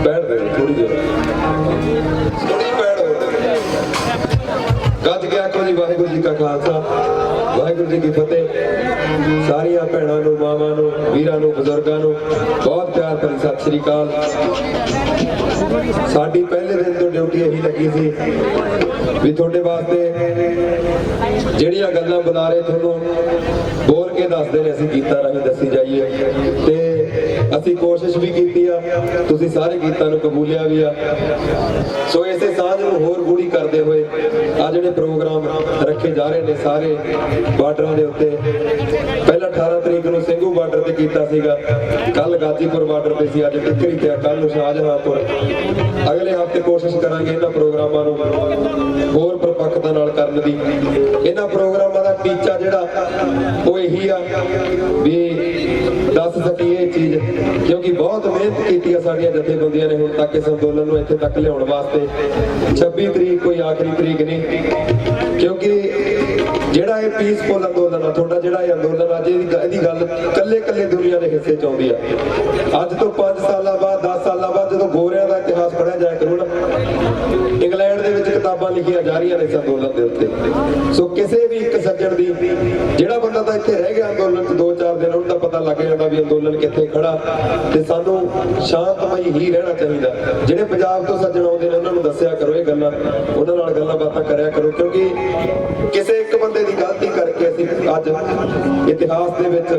बैठ दे थोड़ी देर थोड़ी बैठ गज के आखो जी वाहिगुरू जी का खालसा वाहिगुरू जी की फतेह। सारिया भैनों नूं मावां नूं वीरां नूं बुजुर्गां नूं बहुत प्यार भरी सत श्री अकाल। साडी पहले दिन तो ड्यूटी यही लगी सी भी थोड़े वास्ते ਜਿਹੜੀਆਂ ਗੱਲਾਂ ਬੁਲਾਰੇ ਤੁਹਾਨੂੰ ਬੋਲ ਕੇ ਦੱਸਦੇ ਨੇ ਅਸੀਂ ਗੀਤਾਂ ਰਾਹੀਂ ਦੱਸੀ ਜਾਈਏ ਤੇ ਅਸੀਂ ਕੋਸ਼ਿਸ਼ ਵੀ ਕੀਤੀ ਆ ਤੁਸੀਂ ਸਾਰੇ ਗੀਤਾਂ ਨੂੰ ਕਬੂਲਿਆ ਵੀ ਆ। ਸੋ ਇਸੇ ਸਾਂਝ ਨੂੰ ਹੋਰ ਗੂੜੀ ਕਰਦੇ ਹੋਏ ਆ ਜਿਹੜੇ ਪ੍ਰੋਗਰਾਮ ਰੱਖੇ ਜਾ ਰਹੇ ਨੇ ਸਾਰੇ ਬਾਰਡਰਾਂ ਦੇ ਉੱਤੇ। ਪਹਿਲਾਂ 18 ਤਰੀਕ ਨੂੰ ਸਿੰਘੂ ਬਾਰਡਰ ਤੇ ਕੀਤਾ ਸੀਗਾ, ਕੱਲ ਗਾਜੀਪੁਰ ਬਾਰਡਰ ਤੇ ਸੀ, ਅੱਜ ਟਿੱਕਰੀ ਤੇ ਕੱਲ ਨੂੰ ਸ਼ਾਹਜਹਾਂਪੁਰ। ਅਗਲੇ ਹਫ਼ਤੇ ਕੋਸ਼ਿਸ਼ ਕਰਾਂਗੇ ਇਹਨਾਂ ਪ੍ਰੋਗਰਾਮਾਂ ਨੂੰ ਹੋਰ ਪਰਪੱਕਤਾ ਨਾਲ ਕਰਨ ਦੀ। ਇਹਨਾਂ ਪ੍ਰੋਗਰਾਮਾਂ ਦਾ ਟੀਚਾ ਜਿਹੜਾ ਉਹ ਇਹੀ ਆ ਵੀ ਦੱਸ ਸਕੀਏ ਇਹ ਚੀਜ਼, ਕਿਉਂਕਿ ਬਹੁਤ ਮਿਹਨਤ ਕੀਤੀ ਆ ਸਾਡੀਆਂ ਜਥੇਬੰਦੀਆਂ ਨੇ ਹੁਣ ਤੱਕ ਇਸ ਅੰਦੋਲਨ ਨੂੰ ਇੱਥੇ ਤੱਕ ਲਿਆਉਣ ਵਾਸਤੇ। 26 ਤਰੀਕ ਕੋਈ ਆਖਰੀ ਤਰੀਕ ਨਹੀਂ, ਕਿਉਂਕਿ ਜਿਹੜਾ ਇਹ ਪੀਸਫੁਲ ਅੰਦੋਲਨ ਆ ਤੁਹਾਡਾ, ਜਿਹੜਾ ਇਹ ਅੰਦੋਲਨ ਅੱਜ ਇਹਦੀ ਗੱਲ ਕੱਲੇ ਕੱਲੇ ਦੁਨੀਆ ਦੇ ਹਿੱਸੇ ਚ ਆਉਂਦੀ ਆ। ਅੱਜ ਤੋਂ 5 ਸਾਲਾਂ ਬਾਅਦ 10 ਸਾਲਾਂ ਬਾਅਦ ਜਦੋਂ ਗੋਰਿਆਂ ਦਾ ਇਤਿਹਾਸ ਪੜ੍ਹਿਆ ਜਾਇਆ ਕਰੂ ਨਾ, ਇੰਗਲੈਂਡ ਦੇ ਵਿੱਚ ਕਿਤਾਬਾਂ ਲਿਖੀਆਂ ਜਾ ਰਹੀਆਂ ਨੇ ਇਸ ਅੰਦੋਲਨ ਦੇ ਉੱਤੇ। ਸੋ ਕਿਸੇ ਵੀ ਇੱਕ ਸੱਜਣ ਦੀ, ਜਿਹੜਾ ਬੰਦਾ ਤਾਂ ਇੱਥੇ ਰਹਿ ਗਿਆ ਅੰਦੋਲਨ 'ਚ 2-4 ਦਿਨ, ਉਹਨੂੰ ਤਾਂ ਪਤਾ ਲੱਗ ਜਾਂਦਾ ਵੀ ਅੰਦੋਲਨ ਕਿੱਥੇ ਖੜਾ। ਤੇ ਸਾਨੂੰ ਸ਼ਾਂਤਮਈ ਹੀ ਰਹਿਣਾ ਚਾਹੀਦਾ। ਜਿਹੜੇ ਪੰਜਾਬ ਤੋਂ ਸੱਜਣ ਆਉਂਦੇ ਨੇ ਉਹਨਾਂ ਨੂੰ ਦੱਸਿਆ ਕਰੋ ਇਹ ਗੱਲਾਂ, ਉਹਨਾਂ ਨਾਲ ਗੱਲਾਂ ਬਾਤਾਂ ਕਰਿਆ ਕਰੋ, ਕਿਉਂਕਿ ਕਿਸੇ ਇੱਕ ਬੰਦੇ ਦੀ ਗਲਤੀ ਕਰਕੇ ਅਸੀਂ ਅੱਜ ਇਤਿਹਾਸ ਦੇ ਵਿੱਚ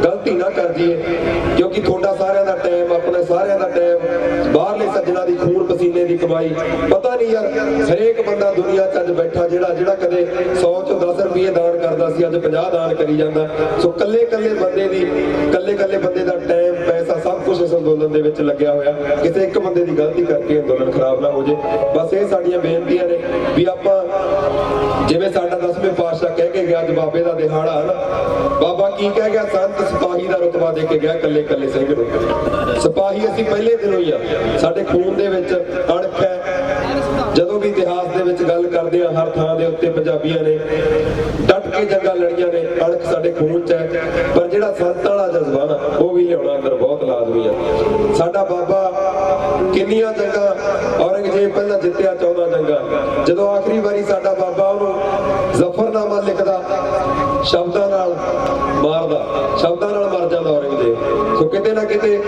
ਗਲਤੀ ਨਾ ਕਰ ਜਾਈਏ। ਕਿਉਂਕਿ ਤੁਹਾਡਾ ਸਾਰਿਆਂ ਦਾ ਟਾਈਮ, ਆਪਣੇ ਸਾਰਿਆਂ ਦਾ ਟਾਈਮ, ਬਾਹਰਲੇ ਸੱਜਣਾਂ ਦੀ ਖੂਨ ਪਸੀਨੇ ਦੀ ਕਮਾਈ, ਪਤਾ ਨਹੀਂ ਯਾਰ ਹਰੇਕ ਬੰਦਾ ਦੁਨੀਆ 'ਚ ਅੱਜ ਬੈਠਾ ਜਿਹੜਾ ਕਦੇ 100 'ਚੋਂ 10 ਰੁਪਏ ਦਾਨ ਕਰਦਾ ਸੀ ਅੱਜ 50 ਦਾਨ ਕਰੀ ਜਾਂਦਾ। ਸੋ ਕੱਲੇ ਬੰਦੇ ਦੀ, ਕੱਲੇ ਬੰਦੇ ਦਾ ਟਾਈਮ, ਪੈਸਾ, ਸਭ ਕੁਝ ਇਸ ਅੰਦੋਲਨ ਦੇ ਵਿੱਚ ਲੱਗਿਆ ਹੋਇਆ। ਕਿਸੇ ਇੱਕ ਬੰਦੇ ਦੀ ਗਲਤੀ ਕਰਕੇ ਅੰਦੋਲਨ ਖਰਾਬ ਨਾ ਹੋ ਜੇ। ਬਸ ਇਹ ਸਾਡੀਆਂ ਬੇਨਤੀਆਂ ਨੇ ਵੀ ਆਪਾਂ, ਜਿਵੇਂ ਸਾਡਾ 10ਵੇਂ ਪਾਤਸ਼ਾਹ ਕਹਿ ਕੇ ਗਿਆ, ਅੱਜ ਬਾਬੇ ਦਾ ਦਿਹਾੜਾ ਨਾ, ਬਾਬਾ ਕੀ ਕਹਿ ਗਿਆ, ਸੰਤ ਸਿਪਾਹੀ ਦਾ ਰੁਤਬਾ ਦੇ ਕੇ ਗਿਆ ਕੱਲੇ ਸਿੰਘ ਨੂੰ। ਸਿਪਾਹੀ ਅਸੀਂ ਪਹਿਲੇ ਦਿਨੋਂ ਹੀ ਆ, ਸਾਡੇ ਖੂਨ ਦੇ ਵਿੱਚ ਅਣਖ ਹੈ। ਜਦੋਂ ਵੀ ਇਤਿਹਾਸ ਦੇ ਵਿੱਚ ਗੱਲ ਕਰਦੇ ਆ, ਹਰ ਥਾਂ ਦੇ ਉੱਤੇ ਪੰਜਾਬੀਆਂ ਨੇ ਡਟ ਕੇ ਜੰਗਾਂ ਲੜੀਆਂ ਨੇ, ਅਣਖ ਸਾਡੇ ਖੂਨ 'ਚ ਹੈ। ਪਰ ਜਿਹੜਾ ਸੰਤ ਵਾਲਾ ਜਜ਼ਬਾ ਨਾ, ਉਹ ਵੀ ਲਿਆਉਣਾ ਅੰਦਰ ਬਹੁਤ ਲਾਜ਼ਮੀ ਆ। ਸਾਡਾ ਬਾਬਾ ਕਿੰਨੀਆਂ ਜੰਗਾਂ, ਔਰੰਗਜ਼ੇਬ ਪਹਿਲਾਂ ਜਿੱਤਿਆ 14 ਜੰਗਾਂ, ਜਦੋਂ ਆਖਰੀ ਵਾਰੀ ਸਾਡਾ ਬਾਬਾ ਉਹਨੂੰ ਜ਼ਫਰਨਾਮਾ ਲਿਖਦਾ, ਸ਼ਬਦਾਂ ਨਾਲ ਮਾਰਦਾ, ਸ਼ਬਦਾਂ ਨਾਲ ਮਰ ਜਾਂਦਾ ਔਰੰਗਜ਼ੇਬ। ਸੋ ਕਿਤੇ ਨਾ ਕਿਤੇ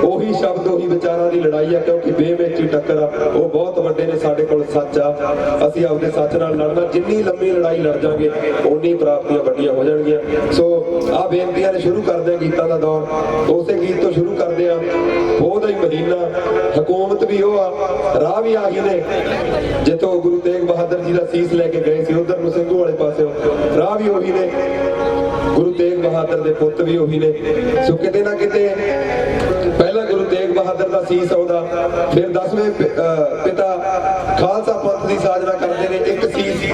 ਉਹੀ ਸ਼ਬਦ, ਉਹੀ ਵਿਚਾਰਾਂ ਦੀ ਲੜਾਈ ਆ, ਕਿਉਂਕਿ ਬੇਮੇਚੀ ਟੱਕਰ ਆ, ਉਹ ਬਹੁਤ ਵੱਡੇ ਨੇ। ਸਾਡੇ ਕੋਲ ਸੱਚ ਆ, ਅਸੀਂ ਆਪਦੇ ਸੱਚ ਨਾਲ ਲੜਨਾ। ਜਿੰਨੀ ਲੰਮੀ ਲੜਾਈ ਲੜ ਜਾਾਂਗੇ ਉਨੀ ਪ੍ਰਾਪਤੀਆਂ ਵੱਡੀਆਂ ਹੋ ਜਾਣਗੀਆਂ। ਸੋ ਆਹ ਬੇਨਤੀਆਂ ਨੇ ਸ਼ੁਰੂ ਕਰਦੇ ਆ ਗੀਤਾਂ ਦਾ ਦੌਰ। ਉਸੇ ਗੀਤ ਤੋਂ ਸ਼ੁਰੂ ਕਰਦੇ ਆ। ਉਹਦਾ ਹੀ ਮਹੀਨਾ, ਹਕੂਮਤ ਵੀ ਉਹ ਆ, ਰਾਹ ਵੀ ਆਹੀ ਨੇ ਜਿੱਥੋਂ ਗੁਰੂ ਤੇਗ ਬਹਾਦਰ ਜੀ ਦਾ ਸੀਸ ਲੈ ਕੇ ਗਏ ਸੀ, ਉਧਰ ਨੂੰ ਸਿੰਘੂ ਵਾਲੇ ਪਾਸਿਓ, ਰਾਹ ਵੀ ਉਹੀ ਨੇ, ਗੁਰੂ ਤੇਗ ਬਹਾਦਰ ਦੇ ਪੁੱਤ ਵੀ ਉਹੀ ਨੇ। ਸੋ ਕਿਤੇ ਨਾ ਕਿਤੇ ਪਹਿਲਾਂ ਗੁਰੂ ਤੇਗ ਬਹਾਦਰ ਦਾ ਸੀਸ ਆਉਂਦਾ, ਫਿਰ 10ਵੇਂ ਪਿਤਾ ਖਾਲਸਾ ਪੰਥ ਦੀ ਸਾਜਨਾ ਕਰਦੇ ਨੇ। ਇੱਕ ਸੀਸ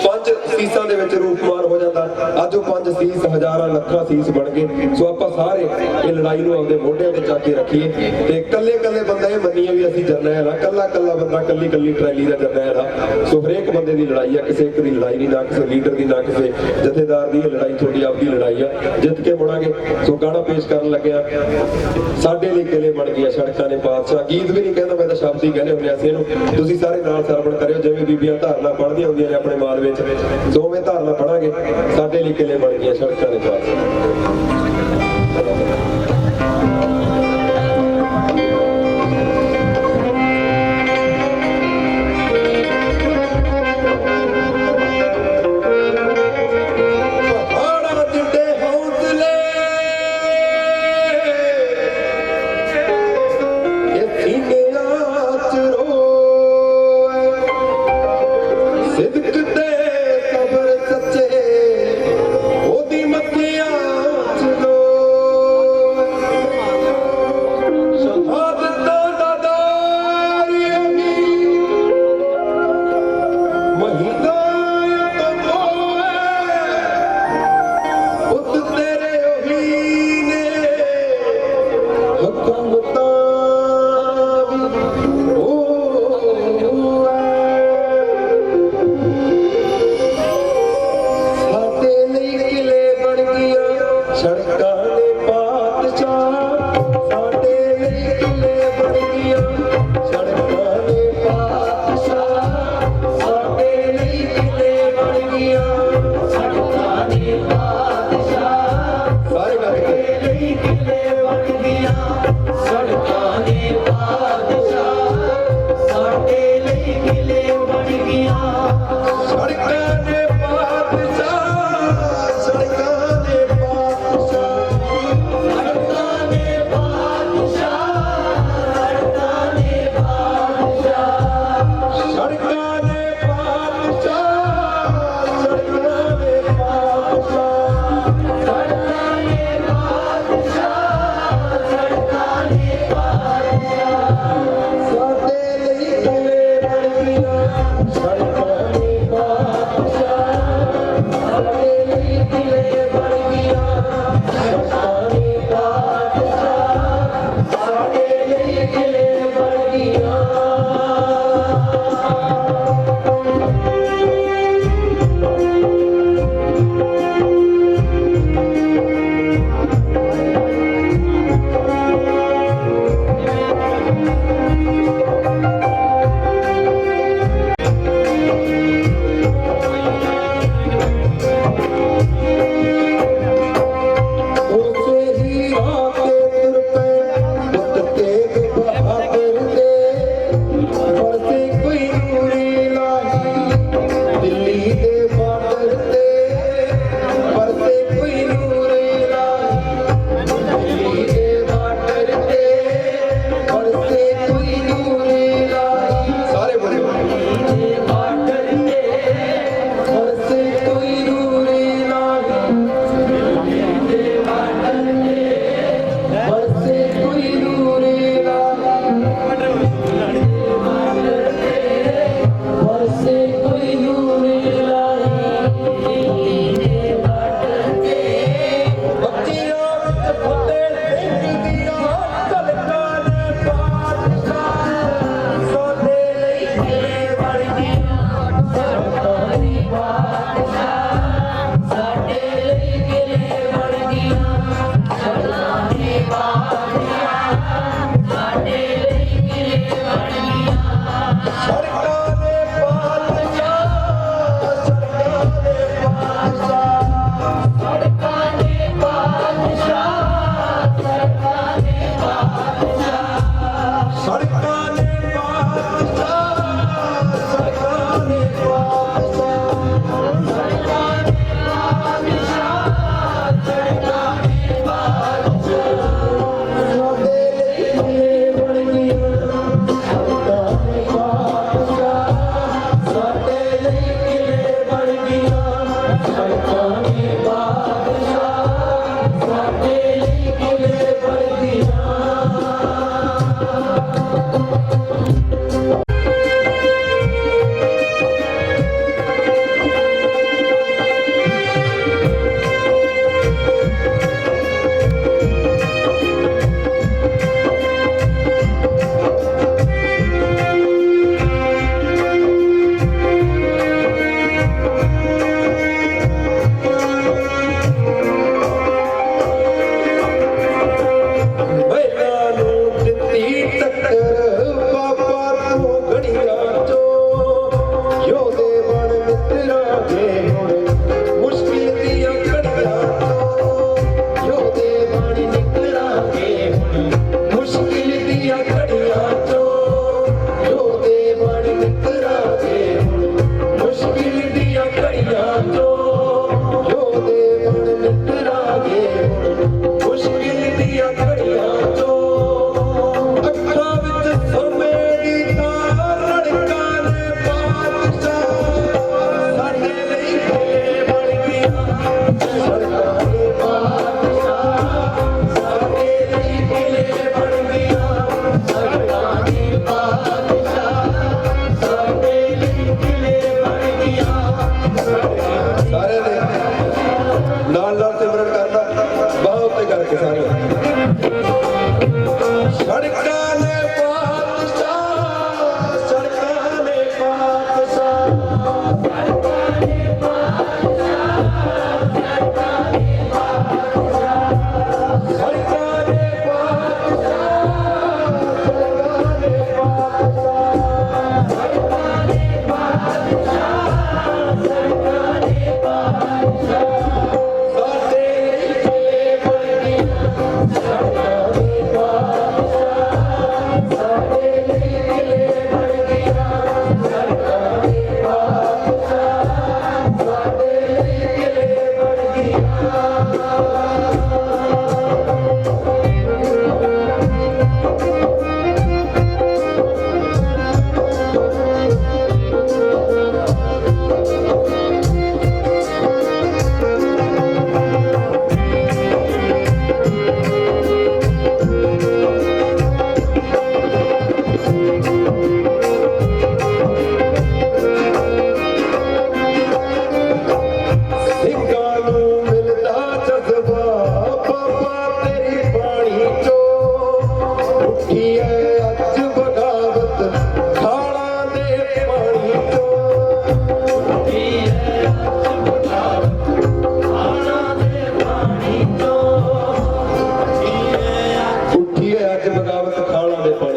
5 ਸੀਸਾਂ ਦੇ ਵਿੱਚ ਰੂਪਮਾਨ ਹੋ ਜਾਂਦਾ। ਅੱਜ ਉਹ 5 ਸੀਸ ਹਜ਼ਾਰਾਂ ਲੱਖਾਂ ਸੀਸ ਬਣ ਗਏ। ਸੋ ਆਪਾਂ ਸਾਰੇ ਇਹ ਲੜਾਈ ਨੂੰ ਆਪਦੇ ਮੋਢਿਆਂ ਤੇ ਚੱਕ ਕੇ ਰੱਖੀਏ ਤੇ ਕੱਲੇ ਬੰਦਾ ਇਹ ਮੰਨੀਏ ਵੀ ਅਸੀਂ ਜਰਨੈਲ ਆ, ਕੱਲਾ ਬੰਦਾ, ਕੱਲੀ ਟਰੈਲੀ ਦਾ ਜਰਨੈਲ ਆ। ਸੋ ਹਰੇਕ ਬੰਦੇ ਦੀ ਲੜਾਈ ਆ, ਕਿਸੇ ਇੱਕ ਦੀ ਲੜਾਈ ਨਹੀਂ, ਨਾ ਕਿਸੇ ਲੀਡਰ ਦੀ, ਨਾ ਕਿਸੇ ਜਥੇਦਾਰ ਦੀ। ਇਹ ਲੜਾਈ ਤੁਹਾਡੀ ਆਪਦੀ ਲੜਾਈ ਆ, ਜਿੱਤ ਕੇ ਮੁੜਾਂਗੇ। ਸੋ ਗਾਣਾ ਪੇਸ਼ ਕਰਨ ਲੱਗਿਆ, ਸਾਡੇ ਲਈ ਕਿਲੇ ਬਣ ਗਈਆਂ ਸੜਕਾਂ ਨੇ ਪਾਤਸ਼ਾਹ। ਗੀਤ ਵੀ ਨਹੀਂ ਕਹਿੰਦਾ ਮੈਂ ਤਾਂ ਸ਼ਬਦ ਹੀ ਕਹਿੰਦੇ ਹੁੰਦੇ ਅਸੀਂ ਇਹਨੂੰ। ਤੁਸੀਂ ਸਾਰੇ ਨਾਲ ਸਰਵਣ ਕਰਿਓ, ਜਿਵੇਂ ਬੀਬੀਆਂ ਧਾਰਨਾ ਪੜ੍ਹਦੀਆਂ ਹੁੰਦੀਆਂ ਨੇ ਆਪਣੇ ਮਾਲ ਵਿੱਚ, ਦੋਵੇਂ ਧਾਰਨਾ ਪੜਾਂਗੇ। ਸਾਡੇ ਲਈ ਕਿਲੇ ਬਣ ਗਈਆਂ ਸੜਕਾਂ ਨੇ ਪਾਤਸ਼ਾਹ।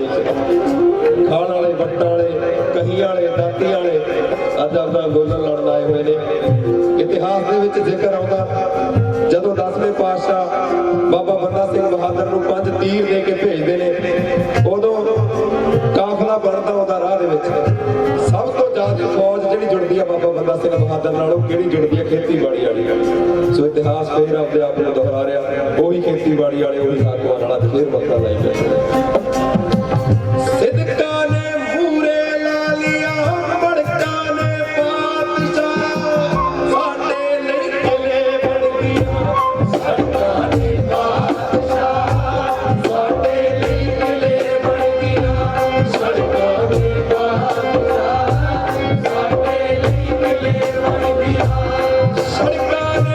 ਬਾਣੀ 'ਚ। ਖਾਣ ਵਾਲੇ, ਵੱਟਾਂ ਵਾਲੇ, ਕਹੀ ਵਾਲੇ, ਦਾਤੀ ਵਾਲੇ ਅੱਜ ਆਪਣਾ ਅੰਦੋਲਨ ਲੜਨ ਆਏ ਹੋਏ ਨੇ। ਇਤਿਹਾਸ ਦੇ ਵਿੱਚ ਜ਼ਿਕਰ ਆਉਂਦਾ ਜਦੋਂ 10ਵੇਂ ਪਾਤਸ਼ਾਹ ਬਾਬਾ ਬੰਦਾ ਸਿੰਘ ਬਹਾਦਰ ਨੂੰ 5 ਤੀਰ ਦੇ ਕੇ ਭੇਜਦੇ ਨੇ, ਉਦੋਂ ਕਾਫਲਾ ਬਣਦਾ ਉਹਦਾ ਰਾਹ ਦੇ ਵਿੱਚ। ਸਭ ਤੋਂ ਜ਼ਿਆਦਾ ਫੌਜ ਜਿਹੜੀ ਜੁੜਦੀ ਆ ਬਾਬਾ ਬੰਦਾ ਸਿੰਘ ਬਹਾਦਰ ਨਾਲ, ਉਹ ਕਿਹੜੀ ਜੁੜਦੀ ਆ? ਖੇਤੀਬਾੜੀ ਵਾਲੀ। ਸੋ ਇਤਿਹਾਸ ਫੇਰ ਆਪਦੇ ਆਪ ਨੂੰ ਦੁਹਰਾ ਰਿਹਾ, ਉਹੀ ਖੇਤੀਬਾੜੀ ਵਾਲੇ, ਉਹੀ ਸਾਕੂਆਂ ਨਾਲ ਅੱਜ ਫੇਰ ਮੱਥਾ ਲਾਈ ਗਏ। ਸਿੱਧਕਾਂ ਨੇ ਮੂਰੇ ਲਾ ਲਿਆ, ਬੜਕਾਂ ਨੇ ਪਾਤਸ਼ਾਹ, ਸਾਡੇ ਲਈ ਕਿਲੇ ਬਣ ਗਈਆਂ। ਸੜਕਾਂ ਨੇ ਪਾਤਸ਼ਾਹ, ਸਾਡੇ ਲਈ ਕਿਲੇ ਬਣ ਗਈਆਂ। ਸੜਕਾਂ ਨੇ ਪਾਤਸ਼ਾਹ, ਸਾਡੇ ਲਈ ਕਿਲੇ ਬਣ ਗਈਆਂ। ਸੜਕਾਂ ਨੇ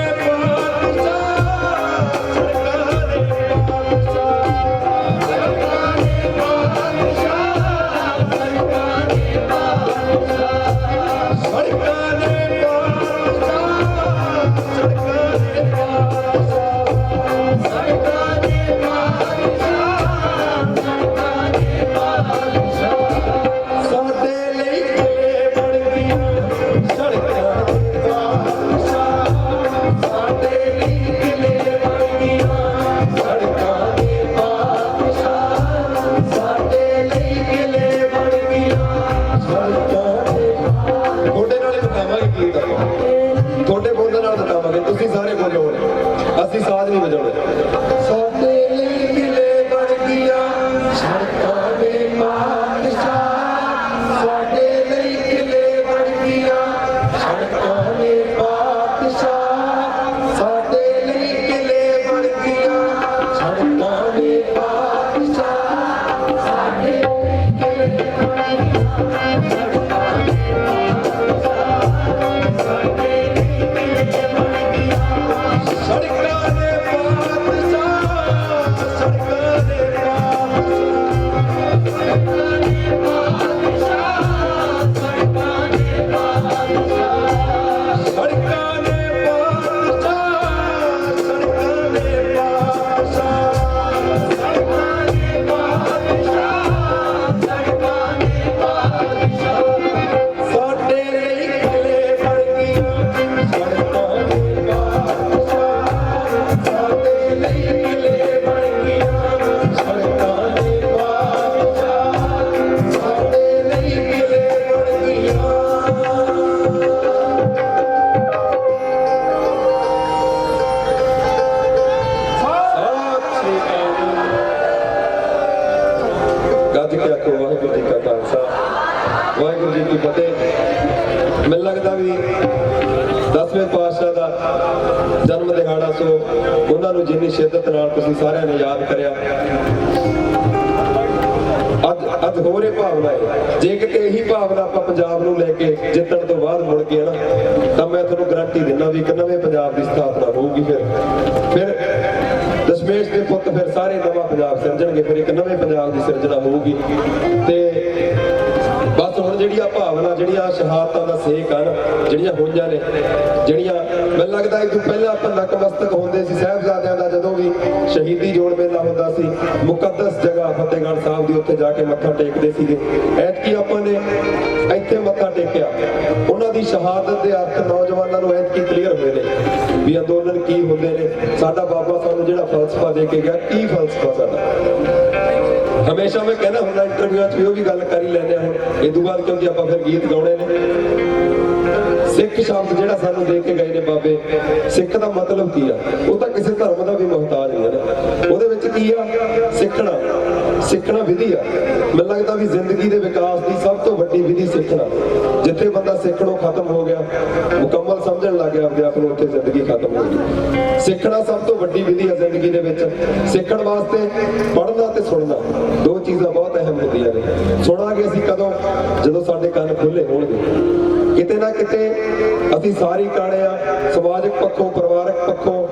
ਤੁਹਾਡੇ ਬੋਲਣ ਨਾਲ ਬਤਾਵਾਂਗੇ, ਤੁਸੀਂ ਸਾਰੇ ਬੋਲੋ, ਅਸੀਂ ਸਾਜ਼ ਨਹੀਂ ਵਜਾਉਣੇ। ਸਾਡੇ ਲਈ ਕਿਲੇ ਬਣ ਗਈਆਂ ਸੜਕਾਂ ਦੇ ਪਾਤਸ਼ਾਹ, ਸਾਡੇ ਲਈ ਕਿਲੇ ਬਣ ਗਈਆਂ ਸੜਕਾਂ ਦੇ ਪਾਤਸ਼ਾਹ, ਸਾਡੇ ਲਈ ਕਿਲੇ ਬਣ ਗਈਆਂ ਸੜਕਾਂ ਦੇ ਪਾਤਸ਼ਾਹ, ਸਾਡੇ ਲਈ ਕਿਲੇ ਬਣ ਗਈਆਂ। ਵਾਹਿਗੁਰੂ ਜੀ ਕਾ ਖਾਲਸਾ, ਵਾਹਿਗੁਰੂ ਜੀ ਕੀ ਫਤਿਹ। ਮੈਨੂੰ ਲੱਗਦਾ ਵੀ 10ਵੇਂ ਪਾਤਸ਼ਾਹ ਦਾ ਜਨਮ ਦਿਹਾੜਾ, ਸੋ ਉਹਨਾਂ ਨੂੰ ਜਿੰਨੀ ਸ਼ਿੱਦਤ ਨਾਲ ਤੁਸੀਂ ਸਾਰਿਆਂ ਨੇ ਯਾਦ ਕਰਿਆ, ਅੱਜ ਹੋਰ ਇਹ ਭਾਵਨਾ ਹੈ। ਜੇ ਕਿਤੇ ਇਹੀ ਭਾਵਨਾ ਆਪਾਂ ਪੰਜਾਬ ਨੂੰ ਲੈ ਕੇ ਜਿੱਤਣ ਤੋਂ ਬਾਅਦ ਮੁੜ ਕੇ ਨਾ, ਤਾਂ ਮੈਂ ਤੁਹਾਨੂੰ ਗਰੰਟੀ ਦਿੰਦਾ ਵੀ ਇੱਕ ਨਵੇਂ ਪੰਜਾਬ ਦੀ ਸਥਾਪਨਾ ਹੋਊਗੀ। ਫਿਰ ਦਸ਼ਮੇਸ਼ ਦੇ ਪੁੱਤ ਫਿਰ ਸਾਰੇ ਨਵਾਂ ਪੰਜਾਬ ਸਿਰਜਣਗੇ, ਫਿਰ ਇੱਕ ਨਵੇਂ ਪੰਜਾਬ ਦੀ ਸਿਰਜਣਾ ਹੋਊਗੀ। ਤੇ ਬਸ ਹੁਣ ਜਿਹੜੀਆਂ ਭਾਵਨਾ, ਜਿਹੜੀਆਂ ਸ਼ਹਾਦਤਾਂ ਦਾ ਸੇਕ ਆ ਨਾ, ਜਿਹੜੀਆਂ ਹੋਈਆਂ ਨੇ, ਜਿਹੜੀਆਂ ਮੈਨੂੰ ਲੱਗਦਾ ਇਹ ਤੋਂ ਪਹਿਲਾਂ ਆਪਾਂ ਨਤਮਸਤਕ ਹੁੰਦੇ ਸੀ ਸਾਹਿਬਜ਼ਾਦਿਆਂ ਦਾ, ਜਦੋਂ ਵੀ ਸ਼ਹੀਦੀ ਜੋੜ ਮੇਲਾ ਹੁੰਦਾ ਸੀ, ਮੁਕੱਦਸ ਜਗ੍ਹਾ ਫਤਿਹਗੜ੍ਹ ਸਾਹਿਬ ਦੀ, ਉੱਥੇ ਜਾ ਕੇ ਮੱਥਾ ਟੇਕਦੇ ਸੀਗੇ। ਐਤਕੀ ਆਪਾਂ ਨੇ ਇੱਥੇ ਮੱਥਾ ਟੇਕਿਆ। ਉਹਨਾਂ ਦੀ ਸ਼ਹਾਦਤ ਦੇ ਅਰਥ ਨੌਜਵਾਨਾਂ ਨੂੰ ਐਤਕੀ ਕਲੀਅਰ ਹੋਏ ਨੇ ਵੀ ਅੰਦੋਲਨ ਕੀ ਹੁੰਦੇ ਨੇ। ਸਾਡਾ ਬਾਬਾ ਸਾਨੂੰ ਜਿਹੜਾ ਫਲਸਫਾ ਦੇ ਕੇ ਗਿਆ, ਕੀ ਫਲਸਫਾ ਸਾਡਾ। ਹਮੇਸ਼ਾ ਮੈਂ ਕਹਿੰਦਾ ਹੁੰਦਾ ਇੰਟਰਵਿਊਆਂ 'ਚ ਵੀ ਉਹ ਵੀ ਗੱਲ ਕਰ ਹੀ ਲੈਂਦੇ ਹਾਂ ਹੁਣ ਇਹ ਤੋਂ ਬਾਅਦ, ਕਿਉਂਕਿ ਆਪਾਂ ਫਿਰ ਗੀਤ ਗਾਉਣੇ ਨੇ। ਸਿੱਖ ਸ਼ਬਦ ਜਿਹੜਾ ਸਾਨੂੰ ਦੇ ਕੇ ਗਏ ਨੇ ਬਾਬੇ, ਸਿੱਖ ਦਾ ਮਤਲਬ ਕੀ ਆ? ਉਹ ਤਾਂ ਕਿਸੇ ਧਰਮ ਦਾ ਵੀ ਮੁਹਤਾਜ ਨਹੀਂ ਹੈ ਨਾ। ਉਹਦੇ ਵਿੱਚ ਕੀ ਆ? ਸਿੱਖਣਾ ਵਿਧੀ ਆ। ਮੈਨੂੰ ਲੱਗਦਾ ਵੀ ਜ਼ਿੰਦਗੀ ਦੇ ਵਿਕਾਸ ਦੀ ਸਭ ਤੋਂ ਵੱਡੀ ਵਿਧੀ ਸਿੱਖਣਾ। ਜਿੱਥੇ ਬੰਦਾ ਸਿੱਖਣੋਂ ਖਤਮ ਹੋ ਗਿਆ, ਮੁਕੰਮਲ ਸਮਝਣ ਲੱਗ ਗਿਆ ਆਪਣੇ ਆਪ ਨੂੰ, ਉੱਥੇ ਜ਼ਿੰਦਗੀ ਖਤਮ ਹੋ ਗਈ। ਸਿੱਖਣਾ ਸਭ ਤੋਂ ਵੱਡੀ ਵਿਧੀ ਆ ਜ਼ਿੰਦਗੀ ਦੇ ਵਿੱਚ। ਸਿੱਖਣ ਵਾਸਤੇ ਪੜ੍ਹਨਾ ਤੇ ਸੁਣਨਾ, ਦੋ ਚੀਜ਼ਾਂ ਬਹੁਤ ਅਹਿਮ ਹੁੰਦੀਆਂ ਨੇ। ਸੁਣਾਂਗੇ ਅਸੀਂ ਕਦੋਂ? ਜਦੋਂ ਸਾਡੇ ਕੰਨ ਖੁੱਲੇ ਹੋਣਗੇ। ਕਿਤੇ ਨਾ ਕਿਤੇ ਅਸੀਂ ਸਾਰੀ ਕਾਣੇ ਆ, ਸਮਾਜਿਕ ਪੱਖੋਂ, ਪਰਿਵਾਰਕ ਪੱਖੋਂ,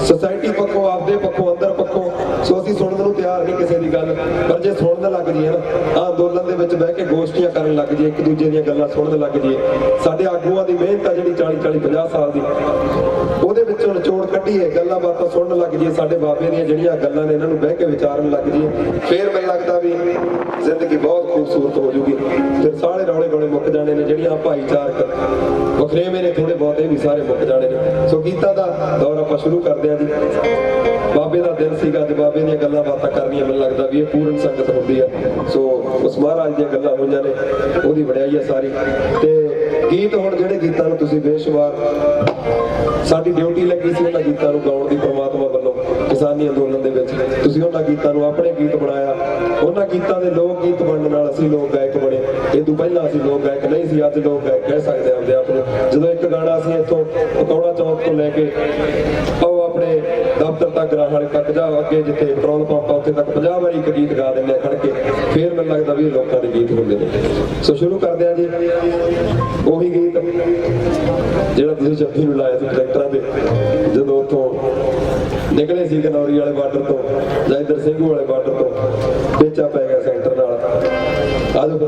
ਸੋਸਾਇਟੀ ਪੱਖੋਂ, ਆਪਦੇ ਪੱਖੋਂ, ਅੰਦਰ ਪੱਖੋਂ। ਸੋ ਅਸੀਂ ਸੁਣਨ ਨੂੰ ਤਿਆਰ ਨਹੀਂ ਕਿਸੇ ਦੀ ਗੱਲ, ਪਰ ਜੇ ਸੁਣਨ ਲੱਗ ਜਾਈਏ ਨਾ, ਅੰਦੋਲਨ ਦੇ ਵਿੱਚ ਬਹਿ ਕੇ ਗੋਸ਼ਟੀਆਂ ਕਰਨ ਲੱਗ ਜਾਈਏ, ਇੱਕ ਦੂਜੇ ਦੀਆਂ ਗੱਲਾਂ ਸੁਣਨ ਲੱਗ ਜਾਈਏ, ਸਾਡੇ ਆਗੂਆਂ ਦੀ ਮਿਹਨਤ ਆ ਜਿਹੜੀ 40-50 ਸਾਲ ਦੀ, ਉਹਦੇ ਵਿੱਚੋਂ ਨਿਚੋੜ ਕੱਢੀਏ, ਗੱਲਾਂ ਬਾਤਾਂ ਸੁਣਨ ਲੱਗ ਜਾਈਏ, ਸਾਡੇ ਬਾਬੇ ਦੀਆਂ ਜਿਹੜੀਆਂ ਗੱਲਾਂ ਨੇ ਇਹਨਾਂ ਨੂੰ ਬਹਿ ਕੇ ਵਿਚਾਰਨ ਲੱਗ ਜਾਈਏ, ਫੇਰ ਮੈਨੂੰ ਲੱਗਦਾ ਵੀ ਜ਼ਿੰਦਗੀ ਬਹੁਤ ਖੂਬਸੂਰਤ ਹੋ ਜੂਗੀ। ਫਿਰ ਸਾਰੇ ਰੌਲੇ ਗੋਲੇ ਮੁੱਕ ਜਾਣੇ ਨੇ, ਜਿਹੜੀਆਂ ਭਾਈਚਾਰਕ ਵਖਰੇਵੇਂ ਨੇ ਥੋੜੇ ਬਹੁਤੇ ਵੀ ਸਾਰੇ ਮੁੱਕ ਜਾਣੇ ਨੇ। ਸੋ ਗੀਤਾਂ ਦਾ ਦੌਰ ਆਪਾਂ ਸ਼ੁਰੂ ਕਰਦੇ ਹਾਂ ਜੀ। ਬਾਬੇ ਦਾ ਦਿਨ ਸੀਗਾ ਤੇ ਬਾਬੇ ਦੀਆਂ ਗੱਲਾਂ ਬਾਤਾਂ ਕਰਨੀਆਂ, ਮੈਨੂੰ ਲੱਗਦਾ ਵੀ ਇਹ ਪੂਰਨ ਸੰਗਤ ਹੁੰਦੀ ਆ। ਸੋ ਉਸ ਮਹਾਰਾਜ ਦੀਆਂ ਗੱਲਾਂ ਹੋਈਆਂ ਨੇ, ਉਹਦੀ ਵਡਿਆਈ ਆ ਸਾਰੀ। ਤੇ ਗੀਤ ਹੁਣ ਜਿਹੜੇ ਗੀਤਾਂ ਨੂੰ ਤੁਸੀਂ ਬੇਸ਼ੁਮਾਰ, ਸਾਡੀ ਡਿਊਟੀ ਲੱਗੀ ਸੀ ਉਹਨਾਂ ਗੀਤਾਂ ਨੂੰ ਗਾਉਣ ਦੀ ਪ੍ਰਮਾਤਮਾ ਵੱਲੋਂ ਕਿਸਾਨੀ ਅੰਦੋਲਨ ਦੇ ਵਿੱਚ, ਤੁਸੀਂ ਉਹਨਾਂ ਗੀਤਾਂ ਨੂੰ ਆਪਣੇ ਗੀਤ ਬਣਾਇਆ, ਉਹਨਾਂ ਗੀਤਾਂ ਦੇ ਲੋਕ ਗੀਤ ਬਣਨ ਨਾਲ ਅਸੀਂ ਲੋਕ ਗਾਇਕ ਬਣੇ। ਇਹ ਤੋਂ ਪਹਿਲਾਂ ਅਸੀਂ ਲੋਕ ਗਾਇਕ ਨਹੀਂ ਸੀ, ਅੱਜ ਲੋਕ ਗਾਇਕ ਕਹਿ ਸਕਦੇ ਆਪਦੇ ਆਪ ਨੂੰ। ਜਦੋਂ ਇੱਕ ਗਾਣਾ ਅਸੀਂ ਇੱਥੋਂ ਪਕੌੜਾ ਚੌਕ ਤੋਂ ਲੈ ਕੇ ਉਹ ਆਪਣੇ ਦਫ਼ਤਰ ਤੱਕ ਰਾਹੜੇ ਤੱਕ ਜਾ, ਅੱਗੇ ਜਿੱਥੇ ਪੈਟਰੋਲ ਪੰਪ ਆ ਉੱਥੇ ਤੱਕ 50 ਵਾਰੀ ਇੱਕ ਗੀਤ ਗਾ ਦਿੰਦੇ ਖੜ ਕੇ, ਫੇਰ ਮੈਨੂੰ ਲੱਗਦਾ ਵੀ ਇਹ ਲੋਕਾਂ ਦੇ ਗੀਤ ਹੁੰਦੇ ਨੇ। ਸੋ ਸ਼ੁਰੂ ਕਰਦੇ ਆ ਜੀ ਉਹੀ ਗੀਤ ਜਿਹੜਾ ਤੁਸੀਂ ਜੱਫੀ ਨੂੰ ਲਾਇਆ ਸੀ ਟਰੈਕਟਰਾਂ ਦੇ, ਜਦੋਂ ਉੱਥੋਂ ਨਿਕਲੇ ਸੀ ਗਨੌਰੀ ਵਾਲੇ ਬਾਰਡਰ ਤੋਂ ਜਾਂ ਇੱਧਰ ਸਿੰਘੂ ਵਾਲੇ ਬਾਰਡਰ ਤੋਂ, ਪੇਚਾ ਪੈ ਗਿਆ ਸੈਂਟਰ ਨਾਲ। ਆਜੋ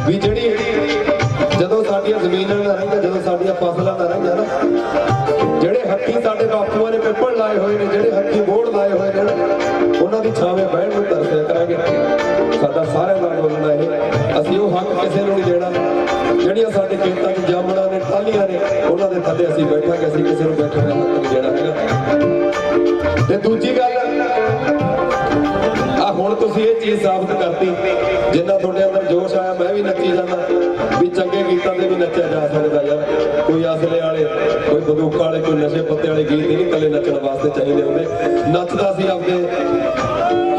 ਵੀ ਜਿਹੜੀ ਜਦੋਂ ਸਾਡੀਆਂ ਜ਼ਮੀਨਾਂ ਨਾ ਰਹੀਆਂ, ਜਦੋਂ ਸਾਡੀਆਂ ਫਸਲਾਂ ਨਾ ਰਹੀਆਂ ਨਾ, ਜਿਹੜੇ हत्थी साडे बापूआं ने पिपल लाए हुए ने, ਜਿਹੜੇ हत्थी बोर्ड लाए हुए ने, ਉਹਨਾਂ ਦੀ ਛਾਵੇਂ ਬਹਿਣ ਨੂੰ ਤਰਸਿਆ ਕਰਾਂਗੇ। ਸਾਡਾ ਸਾਰਿਆਂ ਦਾ ਅੰਦੋਲਨ ਹੈ ਇਹ। ਅਸੀਂ ਉਹ ਹੱਕ ਕਿਸੇ ਨੂੰ ਨਹੀਂ ਦੇਣਾ। ਜਿਹੜੀਆਂ ਸਾਡੇ ਖੇਤਾਂ 'ਚ ਜਾਮਣਾਂ ਨੇ, ਟਾਹਲੀਆਂ ਨੇ, ਉਹਨਾਂ ਦੇ ਥੱਲੇ ਅਸੀਂ ਬੈਠਾਂਗੇ। ਅਸੀਂ ਕਿਸੇ ਨੂੰ ਬੈਠਣ ਦਾ ਹੱਕ ਨਹੀਂ ਦੇਣਾ ਹੈਗਾ। ਤੇ ਦੂਜੀ ਗੱਲ ਆ, ਹੁਣ ਤੁਸੀਂ ਇਹ ਚੀਜ਼ ਸਾਬਤ ਕਰਤੀ, ਜਿੰਨਾ ਤੁਹਾਡੇ ਅੰਦਰ ਜੋਸ਼ ਆਇਆ ਮੈਂ ਵੀ ਨੱਚੀ ਜਾਂਦਾ ਵੀ ਚੰਗੇ ਗੀਤਾਂ ਤੇ ਵੀ ਨੱਚਿਆ ਜਾ ਸਕਦਾ ਯਾਰ। ਕੋਈ ਅਸਲੇ ਵਾਲੇ, ਕੋਈ ਬੰਦੂਕਾਂ ਵਾਲੇ, ਕੋਈ ਨਸ਼ੇ ਪੱਤੇ ਵਾਲੇ ਗੀਤ ਨਹੀਂ ਇਕੱਲੇ ਨੱਚਣ ਵਾਸਤੇ ਚਾਹੀਦੇ ਹੁੰਦੇ। ਨੱਚਦਾ ਸੀ ਆਪਦੇ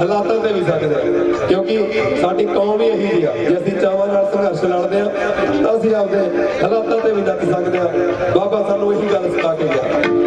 ਹਾਲਾਤਾਂ ਤੇ ਵੀ ਸਕਦੇ ਹਾਂ, ਕਿਉਂਕਿ ਸਾਡੀ ਕੌਮ ਹੀ ਇਹੀ ਜਿਹੀ ਆ। ਜੇ ਅਸੀਂ ਚਾਵਾਂ ਨਾਲ ਸੰਘਰਸ਼ ਲੜਦੇ ਹਾਂ ਤਾਂ ਅਸੀਂ ਆਪਦੇ ਹਾਲਾਤਾਂ ਤੇ ਵੀ ਨੱਚ ਸਕਦੇ ਹਾਂ। ਬਾਬਾ ਸਾਨੂੰ ਇਹੀ ਗੱਲ ਸਿਖਾ ਕੇ ਗਿਆ।